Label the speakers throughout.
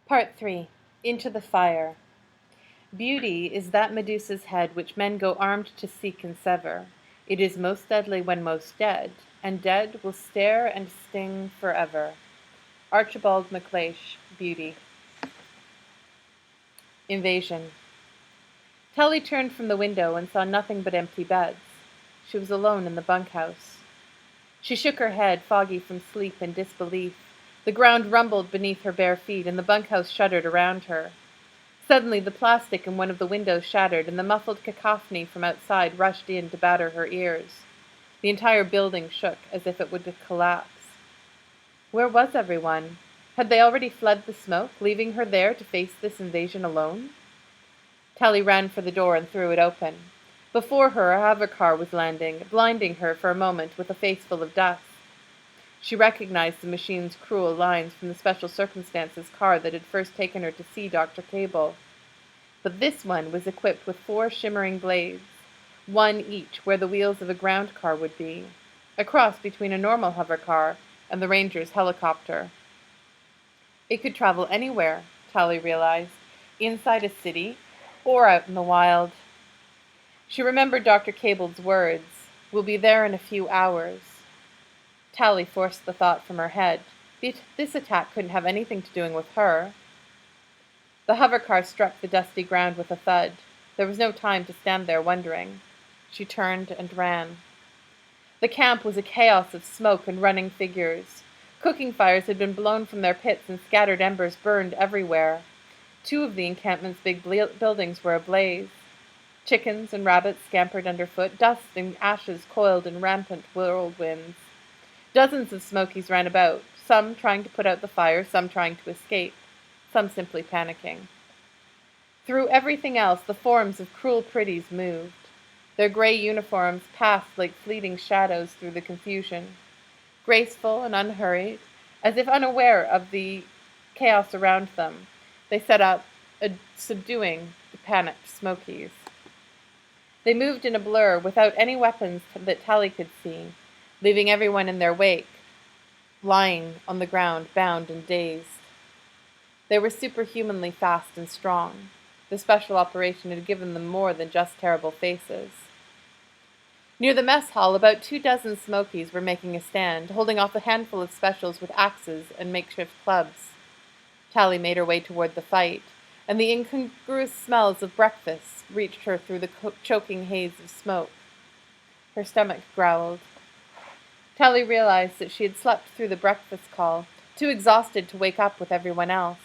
Speaker 1: Part 3. Into the Fire. Beauty is that Medusa's head which men go armed to seek and sever. It is most deadly when most dead, and dead will stare and sting forever. Archibald MacLeish, Beauty. Invasion. Tully turned from the window and saw nothing but empty beds. She was alone in the bunkhouse. She shook her head, foggy from sleep and disbelief. The ground rumbled beneath her bare feet, and the bunkhouse shuddered around her. Suddenly the plastic in one of the windows shattered, and the muffled cacophony from outside rushed in to batter her ears. The entire building shook as if it would collapse. Where was everyone? Had they already fled the smoke, leaving her there to face this invasion alone? Tully ran for the door and threw it open. Before her, a hovercar was landing, blinding her for a moment with a face full of dust. She recognized the machine's cruel lines from the Special Circumstances car that had first taken her to see Dr. Cable. But this one was equipped with 4 shimmering blades, one each where the wheels of a ground car would be, a cross between a normal hovercar and the Ranger's helicopter. It could travel anywhere, Tully realized, inside a city or out in the wild. She remembered Dr. Cable's words, "We'll be there in a few hours." Tully forced the thought from her head. This attack couldn't have anything to do with her. The hovercar struck the dusty ground with a thud. There was no time to stand there wondering. She turned and ran. The camp was a chaos of smoke and running figures. Cooking fires had been blown from their pits and scattered embers burned everywhere. 2 of the encampment's big buildings were ablaze. Chickens and rabbits scampered underfoot. Dust and ashes coiled in rampant whirlwinds. Dozens of Smokies ran about, some trying to put out the fire, some trying to escape, some simply panicking. Through everything else, the forms of cruel pretties moved. Their gray uniforms passed like fleeting shadows through the confusion. Graceful and unhurried, as if unaware of the chaos around them, they set out, subduing the panicked Smokies. They moved in a blur, without any weapons that Tully could see, leaving everyone in their wake, lying on the ground, bound and dazed. They were superhumanly fast and strong. The special operation had given them more than just terrible faces. Near the mess hall, about 24 Smokies were making a stand, holding off a handful of specials with axes and makeshift clubs. Tully made her way toward the fight, and the incongruous smells of breakfast reached her through the choking haze of smoke. Her stomach growled. Tully realized that she had slept through the breakfast call, too exhausted to wake up with everyone else.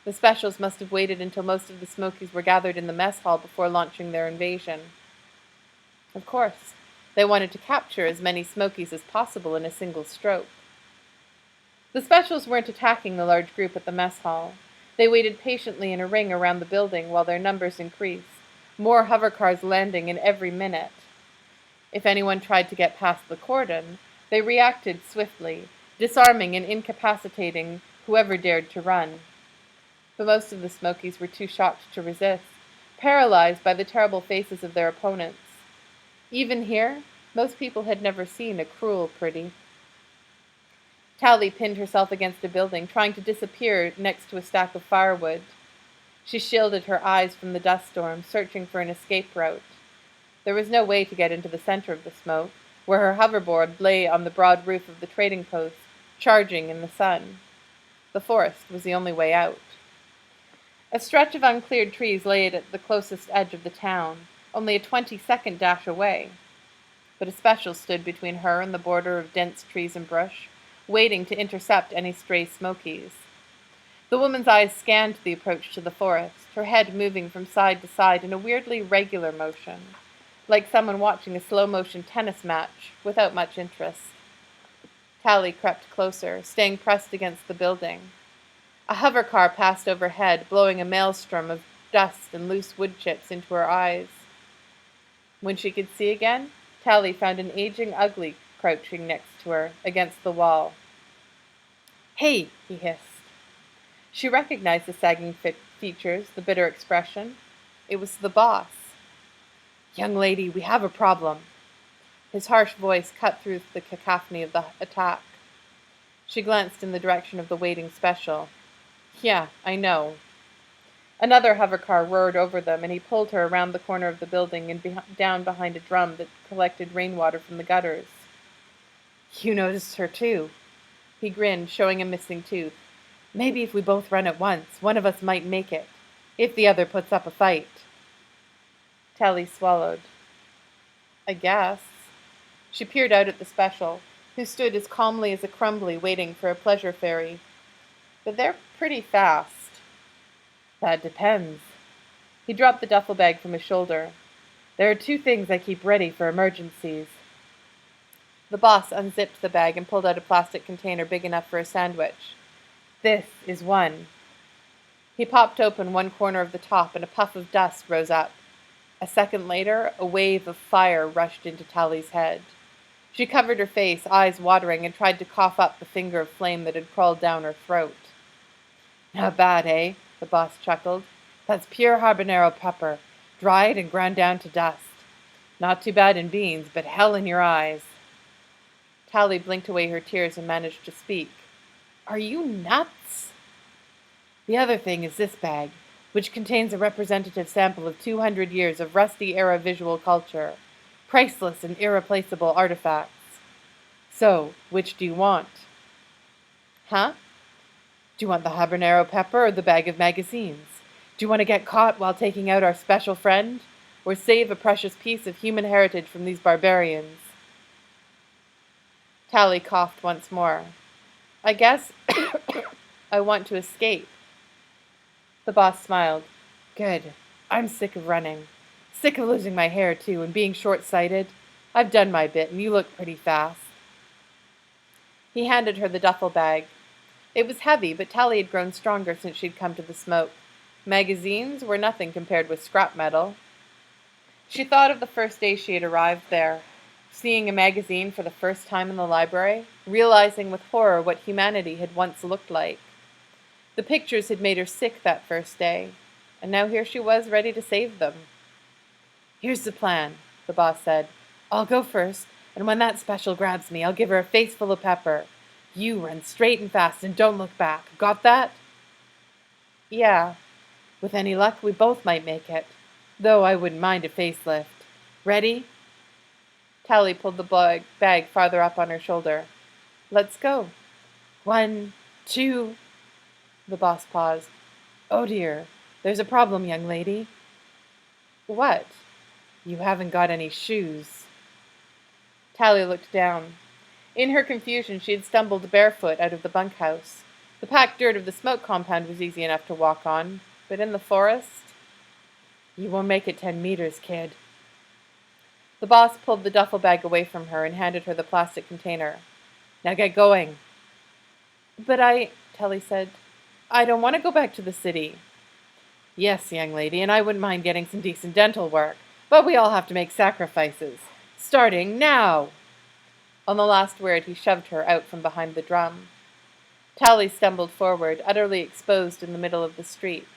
Speaker 1: The specials must have waited until most of the Smokies were gathered in the mess hall before launching their invasion. Of course, they wanted to capture as many Smokies as possible in a single stroke. The specials weren't attacking the large group at the mess hall. They waited patiently in a ring around the building while their numbers increased, more hovercars landing in every minute. If anyone tried to get past the cordon, they reacted swiftly, disarming and incapacitating whoever dared to run. But most of the Smokies were too shocked to resist, paralyzed by the terrible faces of their opponents. Even here, most people had never seen a cruel pretty. Tully pinned herself against a building, trying to disappear next to a stack of firewood. She shielded her eyes from the dust storm, searching for an escape route. There was no way to get into the center of the smoke, where her hoverboard lay on the broad roof of the trading post, charging in the sun. The forest was the only way out. A stretch of uncleared trees lay at the closest edge of the town, only a 20-second dash away. But a special stood between her and the border of dense trees and brush, waiting to intercept any stray Smokies. The woman's eyes scanned the approach to the forest, her head moving from side to side in a weirdly regular motion, like someone watching a slow-motion tennis match without much interest. Tully crept closer, staying pressed against the building. A hovercar passed overhead, blowing a maelstrom of dust and loose wood chips into her eyes. When she could see again, Tully found an aging Ugly crouching next to her, against the wall. "Hey!" he hissed. She recognized the sagging features, the bitter expression. It was the boss. "Young lady, we have a problem." His harsh voice cut through the cacophony of the attack. She glanced in the direction of the waiting special. Yeah, I know. Another hover car roared over them, and he pulled her around the corner of the building and down behind a drum that collected rainwater from the gutters. You noticed her too. He grinned, showing a missing tooth. Maybe if we both run at once, one of us might make it. If the other puts up a fight. Tally swallowed. I guess. She peered out at the special, who stood as calmly as a crumbly waiting for a pleasure ferry. But they're pretty fast. That depends. He dropped the duffel bag from his shoulder. There are two things I keep ready for emergencies. The boss unzipped the bag and pulled out a plastic container big enough for a sandwich. This is one. He popped open one corner of the top and a puff of dust rose up. A second later, a wave of fire rushed into Tally's head. She covered her face, eyes watering, and tried to cough up the finger of flame that had crawled down her throat. Not bad, eh? The boss chuckled. That's pure habanero pepper, dried and ground down to dust. Not too bad in beans, but hell in your eyes. Tally blinked away her tears and managed to speak. Are you nuts? The other thing is this bag, which contains a representative sample of 200 years of rusty-era visual culture, priceless and irreplaceable artifacts. So, which do you want? Huh? Do you want the habanero pepper or the bag of magazines? Do you want to get caught while taking out our special friend? Or save a precious piece of human heritage from these barbarians? Tally coughed once more. I guess I want to escape. The boss smiled. Good. I'm sick of running. Sick of losing my hair, too, and being short-sighted. I've done my bit, and you look pretty fast. He handed her the duffel bag. It was heavy, but Tally had grown stronger since she'd come to the smoke. Magazines were nothing compared with scrap metal. She thought of the first day she had arrived there, seeing a magazine for the first time in the library, realizing with horror what humanity had once looked like. The pictures had made her sick that first day, and now here she was ready to save them. Here's the plan, the boss said. I'll go first, and when that special grabs me, I'll give her a face full of pepper. You run straight and fast and don't look back. Got that? Yeah. With any luck, we both might make it. Though I wouldn't mind a facelift. Ready? Tally pulled the bag farther up on her shoulder. Let's go. 1, 2... The boss paused. Oh dear, there's a problem, young lady. What? You haven't got any shoes. Tally looked down. In her confusion, she had stumbled barefoot out of the bunkhouse. The packed dirt of the smoke compound was easy enough to walk on, but in the forest? You won't make it 10 meters, kid. The boss pulled the duffel bag away from her and handed her the plastic container. Now get going. But Tally said, I don't want to go back to the city. Yes, young lady, and I wouldn't mind getting some decent dental work, but we all have to make sacrifices. Starting now! On the last word, he shoved her out from behind the drum. Tally stumbled forward, utterly exposed in the middle of the street.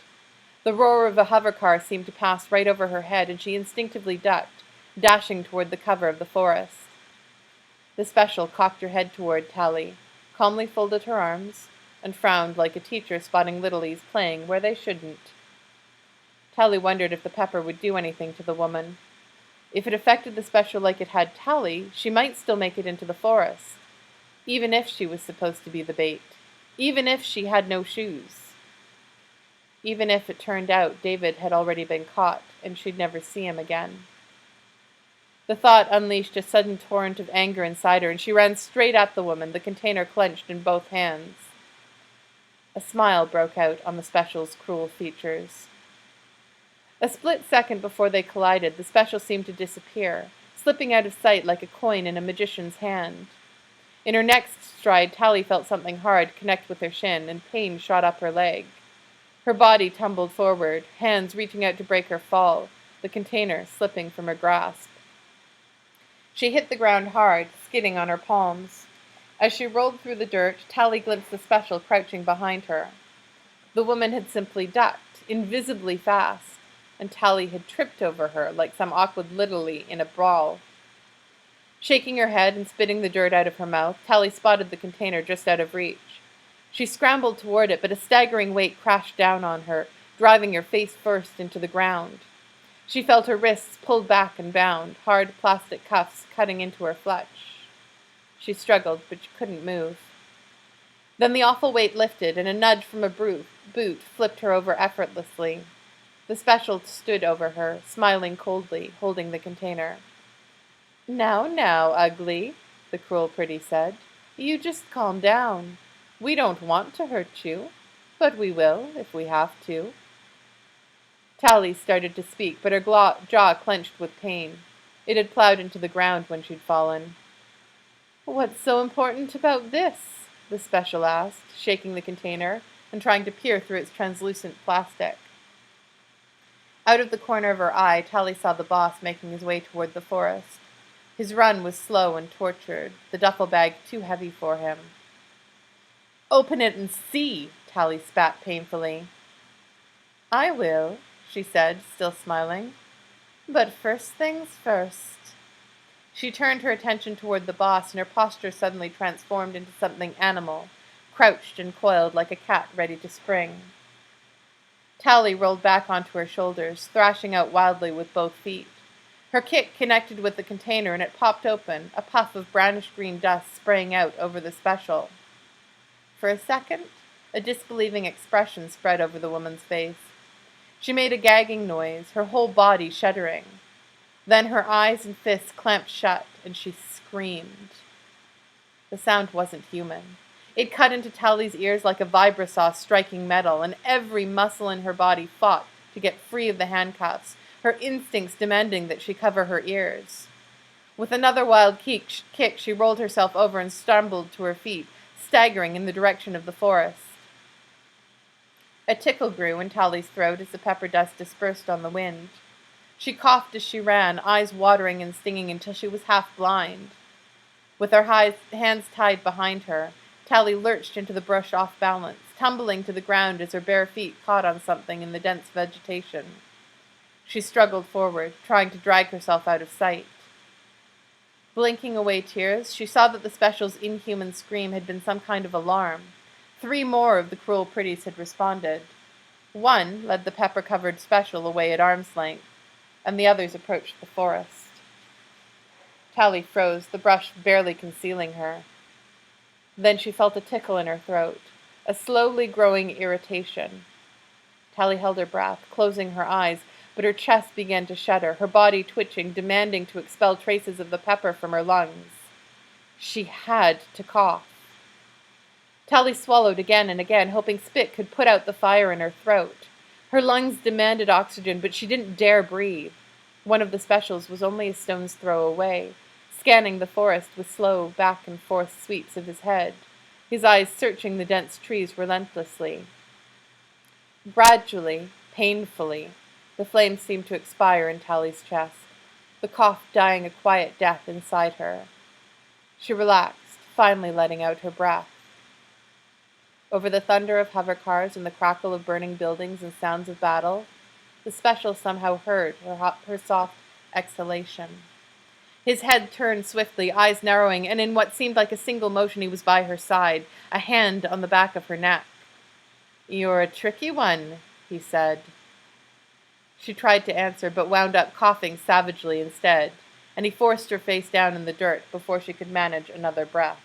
Speaker 1: The roar of a hover car seemed to pass right over her head, and she instinctively ducked, dashing toward the cover of the forest. The special cocked her head toward Tally, calmly folded her arms, and frowned like a teacher spotting littlies playing where they shouldn't. Tally wondered if the pepper would do anything to the woman. If it affected the special like it had Tally, she might still make it into the forest, even if she was supposed to be the bait, even if she had no shoes, even if it turned out David had already been caught and she'd never see him again. The thought unleashed a sudden torrent of anger inside her, and she ran straight at the woman, the container clenched in both hands. A smile broke out on the special's cruel features. A split second before they collided, the special seemed to disappear, slipping out of sight like a coin in a magician's hand. In her next stride, Tally felt something hard connect with her shin, and pain shot up her leg. Her body tumbled forward, hands reaching out to break her fall, the container slipping from her grasp. She hit the ground hard, skidding on her palms. As she rolled through the dirt, Tally glimpsed the special crouching behind her. The woman had simply ducked, invisibly fast, and Tally had tripped over her like some awkward littlie in a brawl. Shaking her head and spitting the dirt out of her mouth, Tally spotted the container just out of reach. She scrambled toward it, but a staggering weight crashed down on her, driving her face first into the ground. She felt her wrists pulled back and bound, hard plastic cuffs cutting into her flesh. She struggled, but she couldn't move. Then the awful weight lifted, and a nudge from a boot flipped her over effortlessly. The special stood over her, smiling coldly, holding the container. Now, now, ugly, the cruel pretty said. You just calm down. We don't want to hurt you, but we will if we have to. Tally started to speak, but her jaw clenched with pain. It had plowed into the ground when she'd fallen. What's so important about this? The special asked, shaking the container and trying to peer through its translucent plastic. Out of the corner of her eye, Tally saw the boss making his way toward the forest. His run was slow and tortured, the duffel bag too heavy for him. Open it and see, Tally spat painfully. I will, she said, still smiling. But first things first. She turned her attention toward the boss, and her posture suddenly transformed into something animal, crouched and coiled like a cat ready to spring. Tally rolled back onto her shoulders, thrashing out wildly with both feet. Her kick connected with the container, and it popped open, a puff of brownish-green dust spraying out over the special. For a second, a disbelieving expression spread over the woman's face. She made a gagging noise, her whole body shuddering. Then her eyes and fists clamped shut, and she screamed. The sound wasn't human. It cut into Tally's ears like a vibrasaw striking metal, and every muscle in her body fought to get free of the handcuffs, her instincts demanding that she cover her ears. With another wild kick, she rolled herself over and stumbled to her feet, staggering in the direction of the forest. A tickle grew in Tally's throat as the pepper dust dispersed on the wind. She coughed as she ran, eyes watering and stinging until she was half blind. With her hands tied behind her, Tally lurched into the brush off balance, tumbling to the ground as her bare feet caught on something in the dense vegetation. She struggled forward, trying to drag herself out of sight. Blinking away tears, she saw that the special's inhuman scream had been some kind of alarm. 3 more of the cruel pretties had responded. One led the pepper-covered special away at arm's length, and the others approached the forest. Tally froze, the brush barely concealing her. Then she felt a tickle in her throat, a slowly growing irritation. Tally held her breath, closing her eyes, but her chest began to shudder, her body twitching, demanding to expel traces of the pepper from her lungs. She had to cough. Tally swallowed again and again, hoping spit could put out the fire in her throat. Her lungs demanded oxygen, but she didn't dare breathe. One of the specials was only a stone's throw away, scanning the forest with slow back-and-forth sweeps of his head, his eyes searching the dense trees relentlessly. Gradually, painfully, the flame seemed to expire in Tally's chest, the cough dying a quiet death inside her. She relaxed, finally letting out her breath. Over the thunder of hover cars and the crackle of burning buildings and sounds of battle, the special somehow heard her soft exhalation. His head turned swiftly, eyes narrowing, and in what seemed like a single motion he was by her side, a hand on the back of her neck. "You're a tricky one," he said. She tried to answer, but wound up coughing savagely instead, and he forced her face down in the dirt before she could manage another breath.